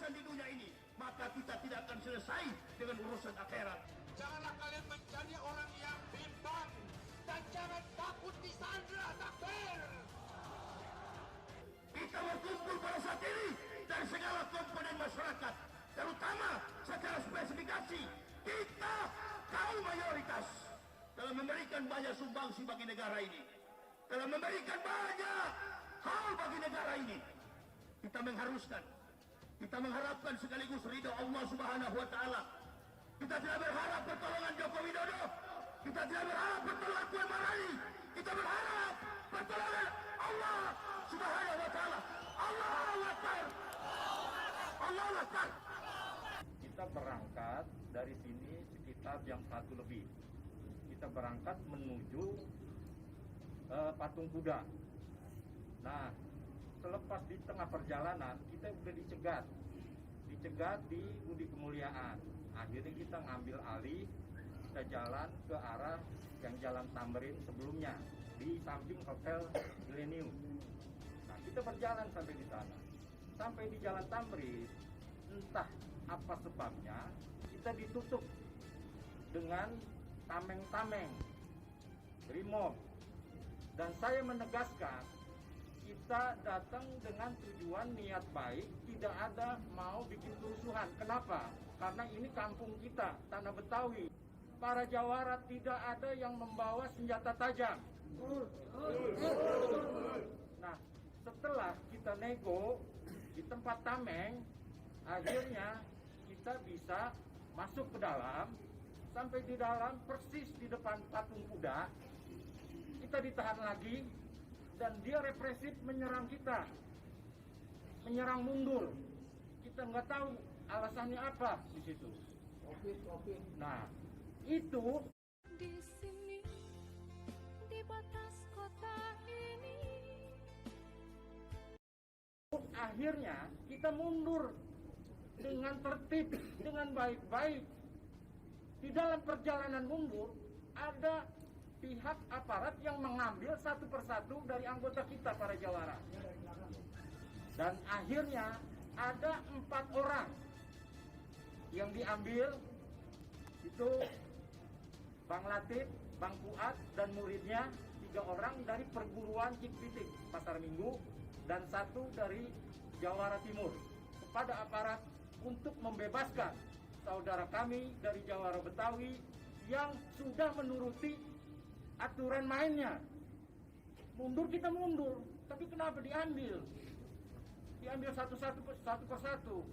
urusan di dunia ini, maka kita tidak akan selesai dengan urusan akhirat. Janganlah kalian menjadi orang yang bimbang dan jangan takut disandra. Takbir! Kita berkumpul pada saat ini dari segala komponen masyarakat, terutama secara spesifikasi kita kaum mayoritas dalam memberikan banyak sumbangsi bagi negara ini, dalam memberikan banyak hal bagi negara ini. Kita mengharuskan, kita mengharapkan sekaligus ridho Allah Subhanahu wa Ta'ala. Kita tidak berharap pertolongan Joko Widodo, kita tidak berharap pertolongan Puan Maharani, kita berharap pertolongan Allah Subhanahu wa Ta'ala. Allahu Akbar, Allahu Akbar. Kita berangkat dari sini sekitar jam 1 lebih. Kita berangkat menuju Patung Kuda. Nah, selepas di tengah perjalanan kita udah dicegat di Budi Kemuliaan. Akhirnya kita ngambil alih, kita jalan ke arah yang Jalan Tamrin sebelumnya di samping Hotel Millennium. Nah, kita berjalan sampai di sana. Sampai di Jalan Tamrin, entah apa sebabnya kita ditutup dengan tameng-tameng brimob. Dan saya menegaskan, kita datang dengan tujuan niat baik, tidak ada mau bikin kerusuhan. Kenapa? Karena ini kampung kita, tanah Betawi. Para jawara tidak ada yang membawa senjata tajam. Nah, setelah kita nego di tempat tameng, akhirnya kita bisa masuk ke dalam. Sampai di dalam, persis di depan Patung Kuda, kita ditahan lagi. Dan dia represif menyerang kita, menyerang mundur. Kita nggak tahu alasannya apa di situ. Oke. Nah, itu di sini, di batas kota ini. Akhirnya kita mundur dengan tertib, dengan baik-baik. Di dalam perjalanan mundur ada pihak aparat yang mengambil satu persatu dari anggota kita, para jawara. Dan akhirnya ada 4 orang yang diambil, itu Bang Latif, Bang Fuad, dan muridnya, 3 orang dari perguruan Cikpitik Pasar Minggu, dan 1 dari Jawara Timur, kepada aparat untuk membebaskan saudara kami dari Jawara Betawi yang sudah menuruti aturan mainnya. Mundur kita mundur, tapi kenapa diambil? Diambil satu persatu.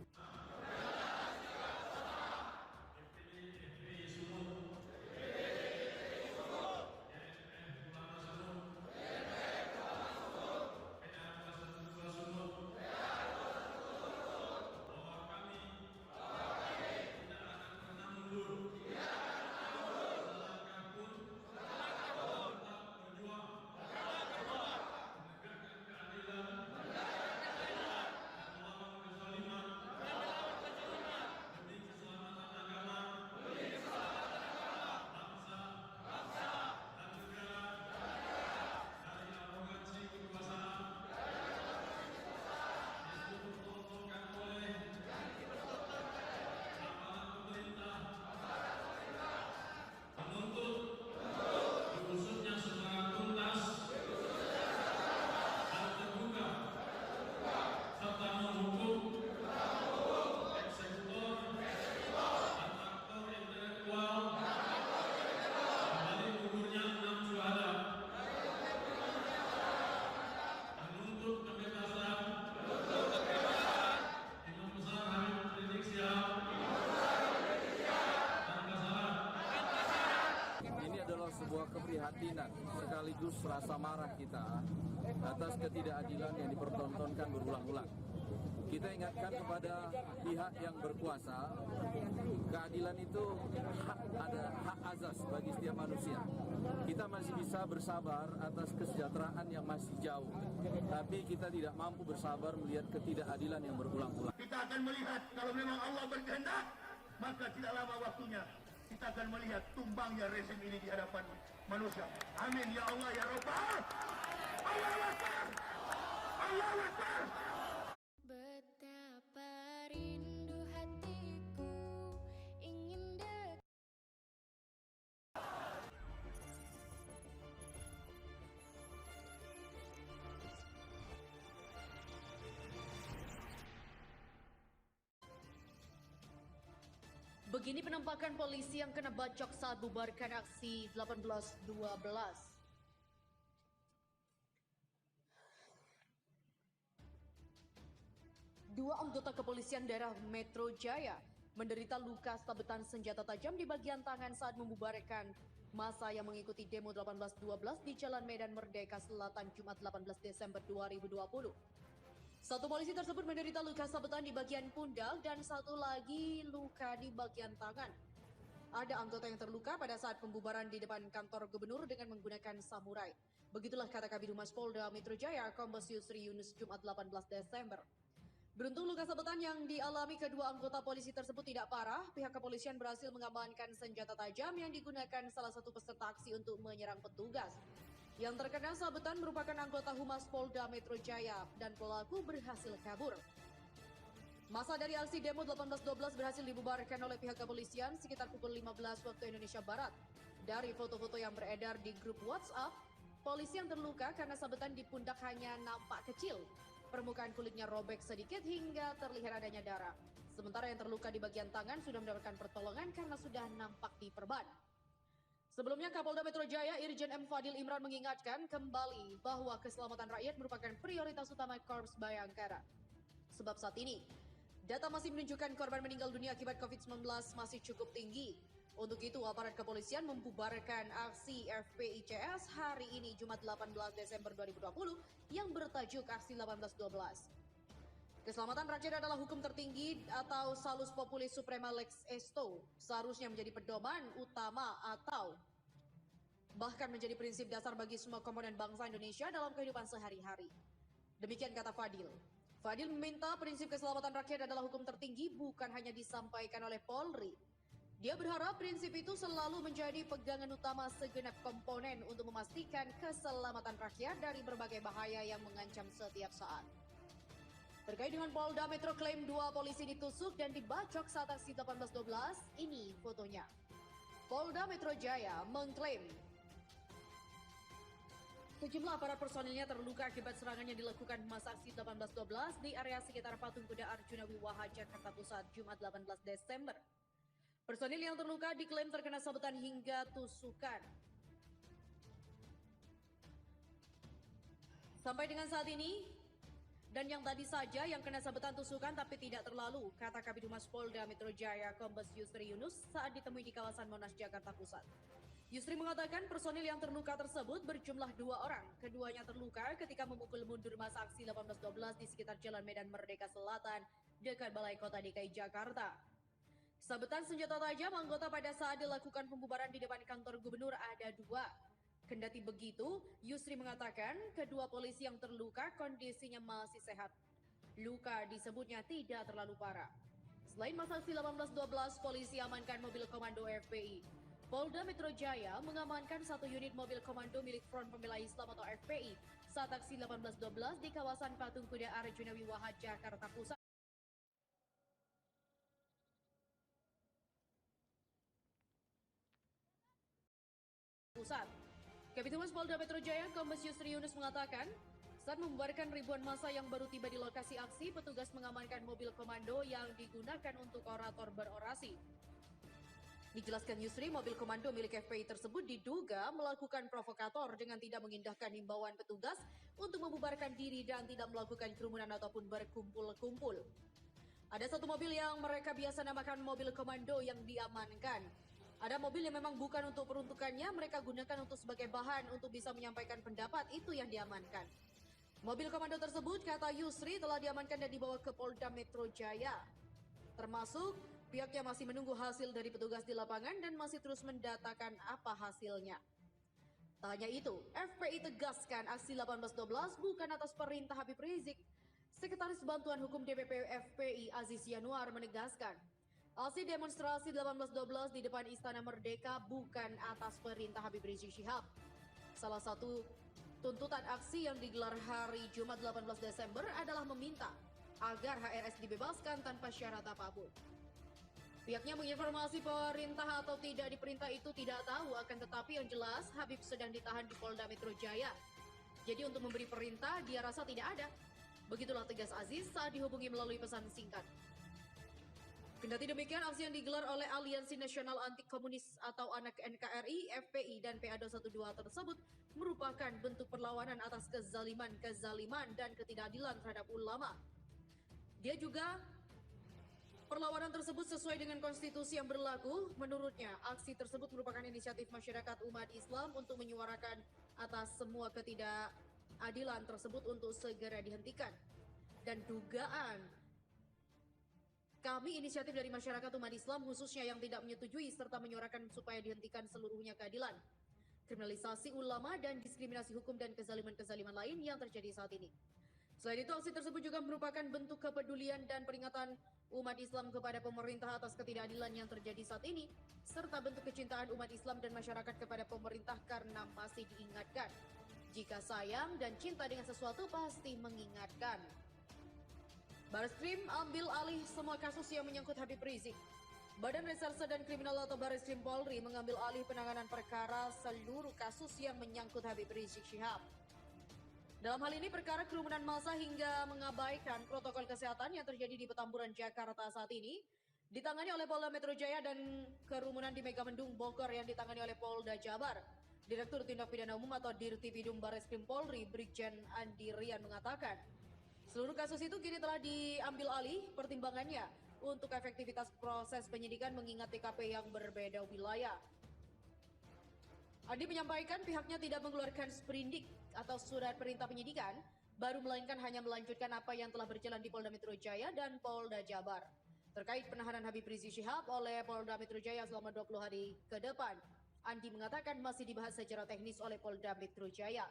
Sebuah keprihatinan sekaligus rasa marah kita atas ketidakadilan yang dipertontonkan berulang-ulang. Kita ingatkan kepada pihak yang berkuasa, keadilan itu ada hak azas bagi setiap manusia. Kita masih bisa bersabar atas kesejahteraan yang masih jauh, tapi kita tidak mampu bersabar melihat ketidakadilan yang berulang-ulang. Kita akan melihat, kalau memang Allah berkehendak, maka tidak lama waktunya kita akan melihat tumbangnya rezim ini di hadapan manusia. Amin ya Allah ya Rabbal. Allahu Akbar. Allahu Akbar. Betapa rindu Begini penampakan polisi yang kena bacok saat bubarkan aksi 1812. Dua anggota kepolisian daerah Metro Jaya menderita luka sabetan senjata tajam di bagian tangan saat membubarkan massa yang mengikuti demo 1812 di Jalan Medan Merdeka Selatan Jumat 18 Desember 2020. Satu polisi tersebut menderita luka sabetan di bagian pundak dan satu lagi luka di bagian tangan. Ada anggota yang terluka pada saat pembubaran di depan kantor gubernur dengan menggunakan samurai. Begitulah kata Kabid Humas Polda Metro Jaya, Kombes Yusri Yunus Jumat 18 Desember. Beruntung luka sabetan yang dialami kedua anggota polisi tersebut tidak parah, pihak kepolisian berhasil mengamankan senjata tajam yang digunakan salah satu peserta aksi untuk menyerang petugas. Yang terkena sabetan merupakan anggota Humas Polda Metro Jaya dan pelaku berhasil kabur. Masa dari aksi demo 1812 berhasil dibubarkan oleh pihak kepolisian sekitar pukul 15 waktu Indonesia Barat. Dari foto-foto yang beredar di grup WhatsApp, polisi yang terluka karena sabetan di pundak hanya nampak kecil. Permukaan kulitnya robek sedikit hingga terlihat adanya darah. Sementara yang terluka di bagian tangan sudah mendapatkan pertolongan karena sudah nampak diperban. Sebelumnya Kapolda Metro Jaya Irjen M. Fadil Imran mengingatkan kembali bahwa keselamatan rakyat merupakan prioritas utama Korps Bayangkara. Sebab saat ini, data masih menunjukkan korban meninggal dunia akibat COVID-19 masih cukup tinggi. Untuk itu, aparat kepolisian membubarkan aksi FPICS hari ini Jumat 18 Desember 2020 yang bertajuk Aksi 1812. Keselamatan rakyat adalah hukum tertinggi atau Salus Populis Suprema Lex Esto, seharusnya menjadi pedoman utama atau bahkan menjadi prinsip dasar bagi semua komponen bangsa Indonesia dalam kehidupan sehari-hari. Demikian kata Fadil. Fadil meminta prinsip keselamatan rakyat adalah hukum tertinggi bukan hanya disampaikan oleh Polri. Dia berharap prinsip itu selalu menjadi pegangan utama segenap komponen untuk memastikan keselamatan rakyat dari berbagai bahaya yang mengancam setiap saat. Terkait dengan Polda Metro klaim dua polisi ditusuk dan dibacok saat aksi 1812, ini fotonya. Polda Metro Jaya mengklaim sejumlah aparat personilnya terluka akibat serangan yang dilakukan masa aksi 1812 di area sekitar Patung Kuda Arjuna Wiwaha, Jakarta Pusat, Jumat 18 Desember. Personil yang terluka diklaim terkena sabetan hingga tusukan. Sampai dengan saat ini, dan yang tadi saja yang kena sabetan tusukan tapi tidak terlalu, kata Kabid Humas Polda Metro Jaya Kombes Yusri Yunus saat ditemui di kawasan Monas, Jakarta Pusat. Yusri mengatakan personil yang terluka tersebut berjumlah 2 orang. Keduanya terluka ketika memukul mundur masa aksi 1812 di sekitar Jalan Medan Merdeka Selatan, dekat Balai Kota DKI Jakarta. Sabetan senjata tajam anggota pada saat dilakukan pembubaran di depan kantor gubernur ada 2. Kendati begitu, Yusri mengatakan kedua polisi yang terluka kondisinya masih sehat. Luka disebutnya tidak terlalu parah. Selain masa aksi 1812, polisi amankan mobil komando FPI. Polda Metro Jaya mengamankan 1 unit mobil komando milik Front Pembela Islam atau FPI saat aksi 1812 di kawasan Patung Kuda Arjuna Wiwaha, Jakarta Pusat. Kabid Humas Polda Metro Jaya Kombes Yusri Yunus mengatakan, saat membubarkan ribuan massa yang baru tiba di lokasi aksi, petugas mengamankan mobil komando yang digunakan untuk orator berorasi. Dijelaskan Yusri, mobil komando milik FPI tersebut diduga melakukan provokator dengan tidak mengindahkan himbauan petugas untuk membubarkan diri dan tidak melakukan kerumunan ataupun berkumpul-kumpul. Ada 1 mobil yang mereka biasa namakan mobil komando yang diamankan. Ada mobil yang memang bukan untuk peruntukannya, mereka gunakan untuk sebagai bahan untuk bisa menyampaikan pendapat, itu yang diamankan. Mobil komando tersebut, kata Yusri, telah diamankan dan dibawa ke Polda Metro Jaya. Termasuk pihaknya masih menunggu hasil dari petugas di lapangan dan masih terus mendatakan apa hasilnya. Tak hanya itu, FPI tegaskan aksi 1812 bukan atas perintah Habib Rizik. Sekretaris Bantuan Hukum DPP FPI Aziz Yanuar menegaskan, aksi demonstrasi 1812 di depan Istana Merdeka bukan atas perintah Habib Rizik Syihab. Salah satu tuntutan aksi yang digelar hari Jumat 18 Desember adalah meminta agar HRS dibebaskan tanpa syarat apapun. Pihaknya menginformasi perintah atau tidak diperintah itu tidak tahu, akan tetapi yang jelas Habib sedang ditahan di Polda Metro Jaya. Jadi untuk memberi perintah dia rasa tidak ada. Begitulah tegas Aziz saat dihubungi melalui pesan singkat. Kendati demikian, aksi yang digelar oleh Aliansi Nasional Anti Komunis atau ANAK NKRI, FPI, dan PA212 tersebut merupakan bentuk perlawanan atas kezaliman dan ketidakadilan terhadap ulama. Dia juga perlawanan tersebut sesuai dengan konstitusi yang berlaku. Menurutnya, aksi tersebut merupakan inisiatif masyarakat umat Islam untuk menyuarakan atas semua ketidakadilan tersebut untuk segera dihentikan. Dan dugaan kami inisiatif dari masyarakat umat Islam khususnya yang tidak menyetujui serta menyuarakan supaya dihentikan seluruhnya keadilan, kriminalisasi ulama dan diskriminasi hukum dan kezaliman-kezaliman lain yang terjadi saat ini. Selain itu, aksi tersebut juga merupakan bentuk kepedulian dan peringatan umat Islam kepada pemerintah atas ketidakadilan yang terjadi saat ini, serta bentuk kecintaan umat Islam dan masyarakat kepada pemerintah karena masih diingatkan. Jika sayang dan cinta dengan sesuatu pasti mengingatkan. Barreskrim ambil alih semua kasus yang menyangkut Habib Rizik. Badan Reserse dan Kriminal atau Barreskrim Polri mengambil alih penanganan perkara seluruh kasus yang menyangkut Habib Rizik Syihab. Dalam hal ini, perkara kerumunan massa hingga mengabaikan protokol kesehatan yang terjadi di Petamburan, Jakarta saat ini ditangani oleh Polda Metro Jaya, dan kerumunan di Megamendung, Bogor yang ditangani oleh Polda Jabar. Direktur Tindak Pidana Umum atau Dirtipidum Barreskrim Polri, Brigjen Andi Rian mengatakan, seluruh kasus itu kini telah diambil alih pertimbangannya untuk efektivitas proses penyidikan mengingat TKP yang berbeda wilayah. Andi menyampaikan pihaknya tidak mengeluarkan sprindik atau surat perintah penyidikan baru, melainkan hanya melanjutkan apa yang telah berjalan di Polda Metro Jaya dan Polda Jabar. Terkait penahanan Habib Rizik Syihab oleh Polda Metro Jaya selama 20 hari ke depan, Andi mengatakan masih dibahas secara teknis oleh Polda Metro Jaya.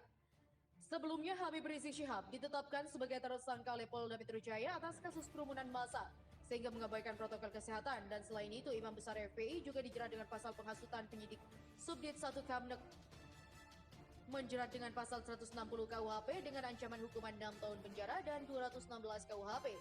Sebelumnya, Habib Rizik Syihab ditetapkan sebagai tersangka oleh Polda Metro Jaya atas kasus kerumunan massa sehingga mengabaikan protokol kesehatan, dan selain itu Imam Besar FPI juga dijerat dengan pasal penghasutan penyidik Subdit 1 Kamnek, menjerat dengan pasal 160 KUHP dengan ancaman hukuman 6 tahun penjara dan 216 KUHP